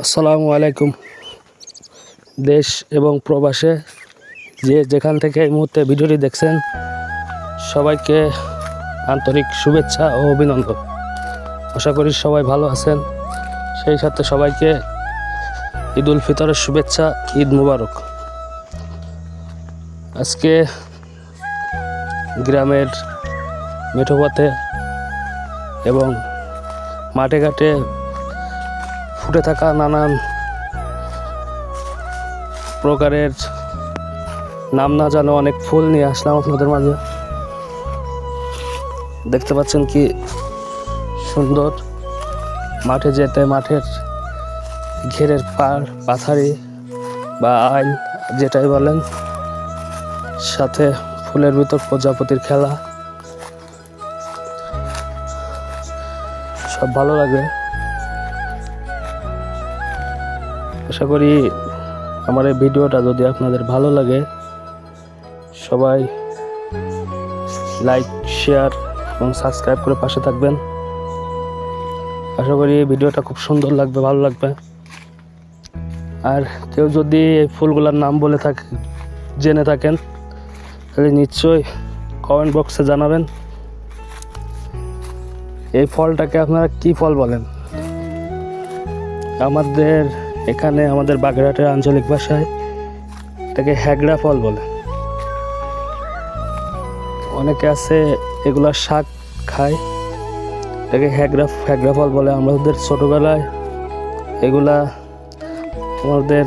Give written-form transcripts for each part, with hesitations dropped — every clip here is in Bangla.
আসসালামু আলাইকুম। দেশ এবং প্রবাসে যে যেখান থেকে এই মুহূর্তে ভিডিওটি দেখছেন সবাইকে আন্তরিক শুভেচ্ছা ও অভিনন্দন। আশা করি সবাই ভালো আছেন। সেই সাথে সবাইকে ঈদ উল ফিতরের শুভেচ্ছা, ঈদ মুবারক। আজকে গ্রামের মেঠো পথে এবং মাঠে ঘাটে ফুটে থাকা নানান প্রকারের নাম না জানো অনেক ফুল নিয়ে আসলাম আপনাদের মাঝে। দেখতে পাচ্ছেন কি সুন্দর। মাঠে যেতে মাঠের ঘেরের পাড় পাথারি বা আইল যেটাই বলেন, সাথে ফুলের ভিতর প্রজাপতির খেলা, সব ভালো লাগে। আশা করি আমার এই ভিডিওটা যদি আপনাদের ভালো লাগে সবাই লাইক, শেয়ার এবং সাবস্ক্রাইব করে পাশে থাকবেন। আশা করি এই ভিডিওটা খুব সুন্দর লাগবে, ভালো লাগবে। আর কেউ যদি এই ফুলগুলোর নাম বলে জেনে থাকেন তাহলে নিশ্চয়ই কমেন্ট বক্সে জানাবেন। এই ফলটাকে আপনারা কি ফল বলেন? আমাদের এখানে আমাদের বাগেরহাটের আঞ্চলিক ভাষায় এটাকে হ্যাগড়া ফল বলে। অনেকে আছে এগুলা শাক খায়, এটাকে হ্যাগড়া ফল বলে। আমাদের ছোটোবেলায় এগুলা আমাদের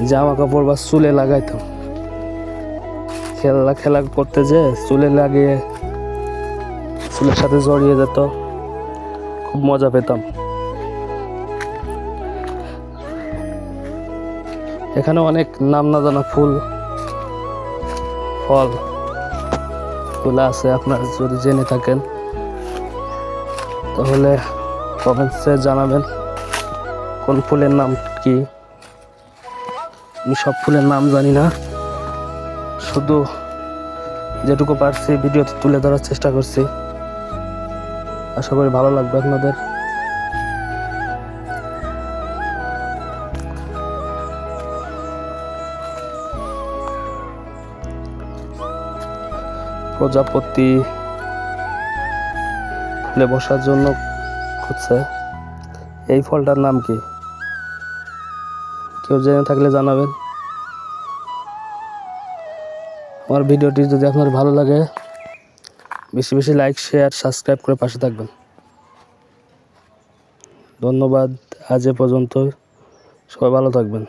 জামা কাপড় বা চুলে লাগাইতাম। খেলা করতে যে চুলে লাগিয়ে চুলের সাথে জড়িয়ে যেত, খুব মজা পেতাম। এখানে অনেক নাম না জানা ফল গুলো আছে। আপনারা যদি জেনে থাকেন তাহলে কমেন্টসে জানাবেন কোন ফুলের নাম কি। আমি সব ফুলের নাম জানি না, শুধু যেটুকু পারছি ভিডিওতে তুলে ধরার চেষ্টা করছি। আশা করি ভালো লাগবে আপনাদের। প্রজাপতি ফুলে বসার জন্য খুঁজছে। এই ফলটার নাম কি কেউ জেনে থাকলে জানাবেন। আমার ভিডিওটি যদি আপনার ভালো লাগে বেশি বেশি লাইক, শেয়ার, সাবস্ক্রাইব করে পাশে থাকবেন। ধন্যবাদ। আজ এ পর্যন্ত। সবাই ভালো থাকবেন।